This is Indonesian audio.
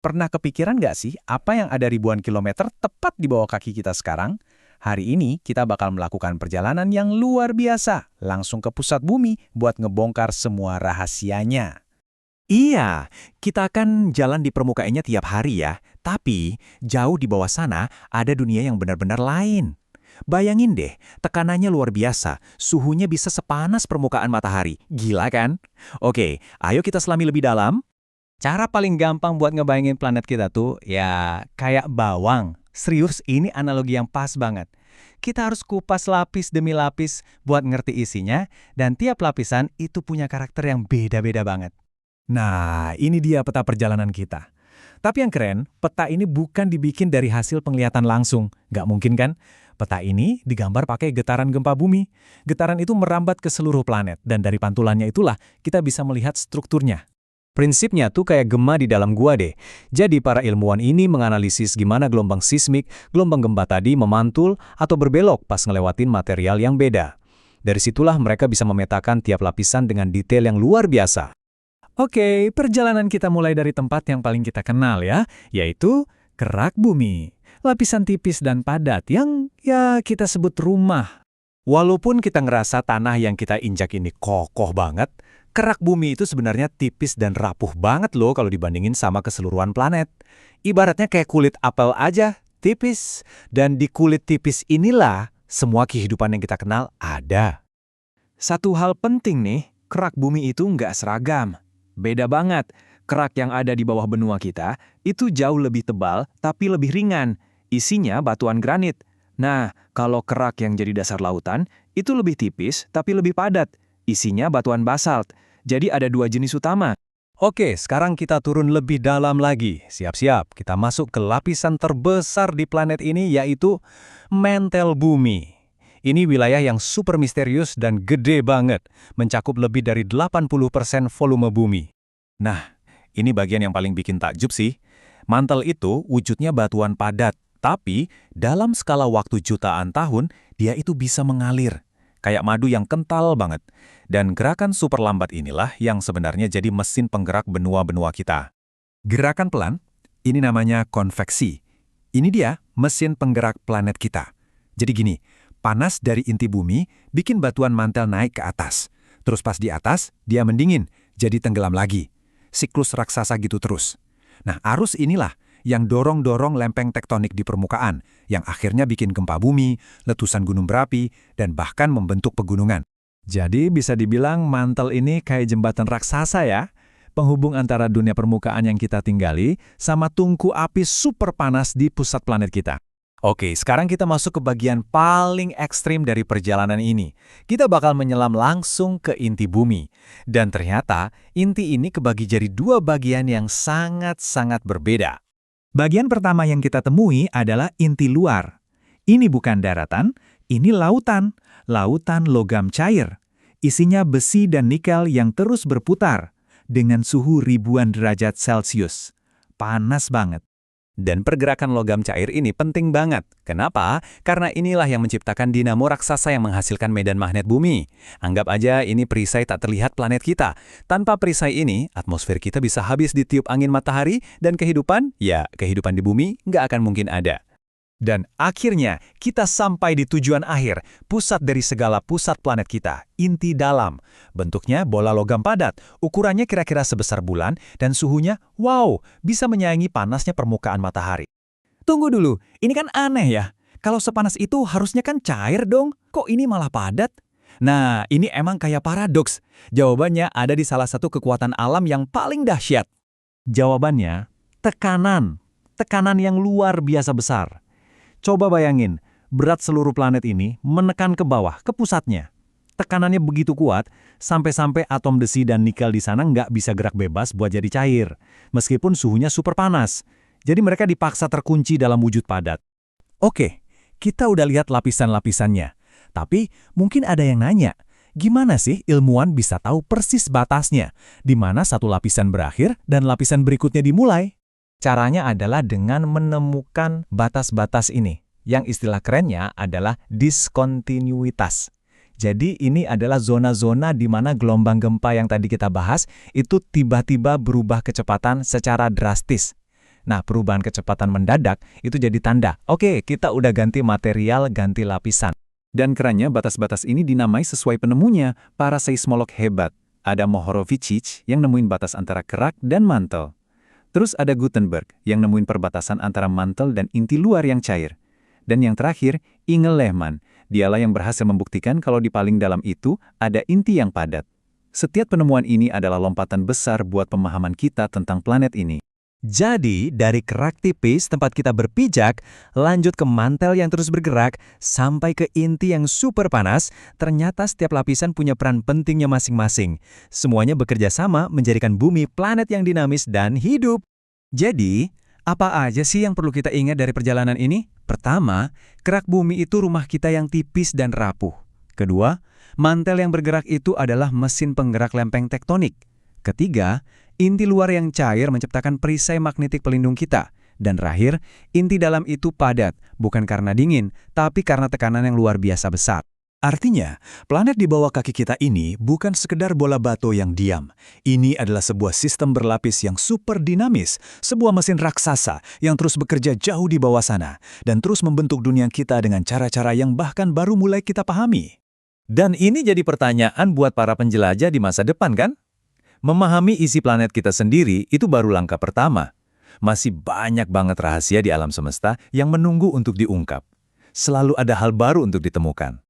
Pernah kepikiran nggak sih apa yang ada ribuan kilometer tepat di bawah kaki kita sekarang? Hari ini kita bakal melakukan perjalanan yang luar biasa, langsung ke pusat bumi buat ngebongkar semua rahasianya. Iya, kita kan jalan di permukaannya tiap hari ya, tapi jauh di bawah sana ada dunia yang benar-benar lain. Bayangin deh, tekanannya luar biasa, suhunya bisa sepanas permukaan matahari. Gila kan? Oke, ayo kita selami lebih dalam. Cara paling gampang buat ngebayangin planet kita tuh, ya kayak bawang. Serius, ini analogi yang pas banget. Kita harus kupas lapis demi lapis buat ngerti isinya, dan tiap lapisan itu punya karakter yang beda-beda banget. Nah, ini dia peta perjalanan kita. Tapi yang keren, peta ini bukan dibikin dari hasil penglihatan langsung. Nggak mungkin kan? Peta ini digambar pakai getaran gempa bumi. Getaran itu merambat ke seluruh planet, dan dari pantulannya itulah kita bisa melihat strukturnya. Prinsipnya tuh kayak gema di dalam gua deh. Jadi para ilmuwan ini menganalisis gimana gelombang sismik, gelombang gempa tadi memantul atau berbelok pas ngelewatin material yang beda. Dari situlah mereka bisa memetakan tiap lapisan dengan detail yang luar biasa. Oke, perjalanan kita mulai dari tempat yang paling kita kenal ya, yaitu kerak bumi. Lapisan tipis dan padat yang ya kita sebut rumah. Walaupun kita ngerasa tanah yang kita injak ini kokoh banget, kerak bumi itu sebenarnya tipis dan rapuh banget loh kalau dibandingin sama keseluruhan planet. Ibaratnya kayak kulit apel aja, tipis. Dan di kulit tipis inilah semua kehidupan yang kita kenal ada. Satu hal penting nih, kerak bumi itu nggak seragam. Beda banget, kerak yang ada di bawah benua kita itu jauh lebih tebal tapi lebih ringan. Isinya batuan granit. Nah, kalau kerak yang jadi dasar lautan itu lebih tipis tapi lebih padat. Isinya batuan basalt. Jadi ada dua jenis utama. Oke, sekarang kita turun lebih dalam lagi. Siap-siap, kita masuk ke lapisan terbesar di planet ini yaitu mantel bumi. Ini wilayah yang super misterius dan gede banget, mencakup lebih dari 80% volume bumi. Nah, ini bagian yang paling bikin takjub sih. Mantel itu wujudnya batuan padat, tapi dalam skala waktu jutaan tahun, dia itu bisa mengalir. Kayak madu yang kental banget. Dan gerakan super lambat inilah yang sebenarnya jadi mesin penggerak benua-benua kita. Gerakan pelan, ini namanya konveksi. Ini dia mesin penggerak planet kita. Jadi gini, panas dari inti bumi bikin batuan mantel naik ke atas. Terus pas di atas, dia mendingin, jadi tenggelam lagi. Siklus raksasa gitu terus. Nah, arus inilah yang dorong-dorong lempeng tektonik di permukaan, yang akhirnya bikin gempa bumi, letusan gunung berapi, dan bahkan membentuk pegunungan. Jadi bisa dibilang mantel ini kayak jembatan raksasa ya, penghubung antara dunia permukaan yang kita tinggali sama tungku api super panas di pusat planet kita. Oke, sekarang kita masuk ke bagian paling ekstrim dari perjalanan ini. Kita bakal menyelam langsung ke inti bumi. Dan ternyata, inti ini kebagi jadi dua bagian yang sangat-sangat berbeda. Bagian pertama yang kita temui adalah inti luar. Ini bukan daratan, ini lautan. Lautan logam cair. Isinya besi dan nikel yang terus berputar dengan suhu ribuan derajat Celcius. Panas banget. Dan pergerakan logam cair ini penting banget. Kenapa? Karena inilah yang menciptakan dinamo raksasa yang menghasilkan medan magnet bumi. Anggap aja ini perisai tak terlihat planet kita. Tanpa perisai ini, atmosfer kita bisa habis ditiup angin matahari dan kehidupan di bumi nggak akan mungkin ada. Dan akhirnya, kita sampai di tujuan akhir, pusat dari segala pusat planet kita, inti dalam. Bentuknya bola logam padat, ukurannya kira-kira sebesar bulan, dan suhunya, wow, bisa menyaingi panasnya permukaan matahari. Tunggu dulu, ini kan aneh ya. Kalau sepanas itu harusnya kan cair dong, kok ini malah padat? Nah, ini emang kayak paradoks. Jawabannya ada di salah satu kekuatan alam yang paling dahsyat. Jawabannya, tekanan. Tekanan yang luar biasa besar. Coba bayangin, berat seluruh planet ini menekan ke bawah, ke pusatnya. Tekanannya begitu kuat, sampai-sampai atom besi dan nikel di sana nggak bisa gerak bebas buat jadi cair, meskipun suhunya super panas. Jadi mereka dipaksa terkunci dalam wujud padat. Oke, kita udah lihat lapisan-lapisannya. Tapi mungkin ada yang nanya, gimana sih ilmuwan bisa tahu persis batasnya, di mana satu lapisan berakhir dan lapisan berikutnya dimulai? Caranya adalah dengan menemukan batas-batas ini, yang istilah kerennya adalah diskontinuitas. Jadi ini adalah zona-zona di mana gelombang gempa yang tadi kita bahas itu tiba-tiba berubah kecepatan secara drastis. Nah, perubahan kecepatan mendadak itu jadi tanda, oke, kita udah ganti material, ganti lapisan. Dan kerennya batas-batas ini dinamai sesuai penemunya, para seismolog hebat. Ada Mohorovičić yang nemuin batas antara kerak dan mantel. Terus ada Gutenberg yang nemuin perbatasan antara mantel dan inti luar yang cair. Dan yang terakhir, Inge Lehmann. Dialah yang berhasil membuktikan kalau di paling dalam itu ada inti yang padat. Setiap penemuan ini adalah lompatan besar buat pemahaman kita tentang planet ini. Jadi, dari kerak tipis tempat kita berpijak, lanjut ke mantel yang terus bergerak, sampai ke inti yang super panas, ternyata setiap lapisan punya peran pentingnya masing-masing. Semuanya bekerja sama menjadikan bumi planet yang dinamis dan hidup. Jadi, apa aja sih yang perlu kita ingat dari perjalanan ini? Pertama, kerak bumi itu rumah kita yang tipis dan rapuh. Kedua, mantel yang bergerak itu adalah mesin penggerak lempeng tektonik. Ketiga, inti luar yang cair menciptakan perisai magnetik pelindung kita. Dan terakhir, inti dalam itu padat, bukan karena dingin, tapi karena tekanan yang luar biasa besar. Artinya, planet di bawah kaki kita ini bukan sekedar bola batu yang diam. Ini adalah sebuah sistem berlapis yang super dinamis, sebuah mesin raksasa yang terus bekerja jauh di bawah sana, dan terus membentuk dunia kita dengan cara-cara yang bahkan baru mulai kita pahami. Dan ini jadi pertanyaan buat para penjelajah di masa depan, kan? Memahami isi planet kita sendiri itu baru langkah pertama. Masih banyak banget rahasia di alam semesta yang menunggu untuk diungkap. Selalu ada hal baru untuk ditemukan.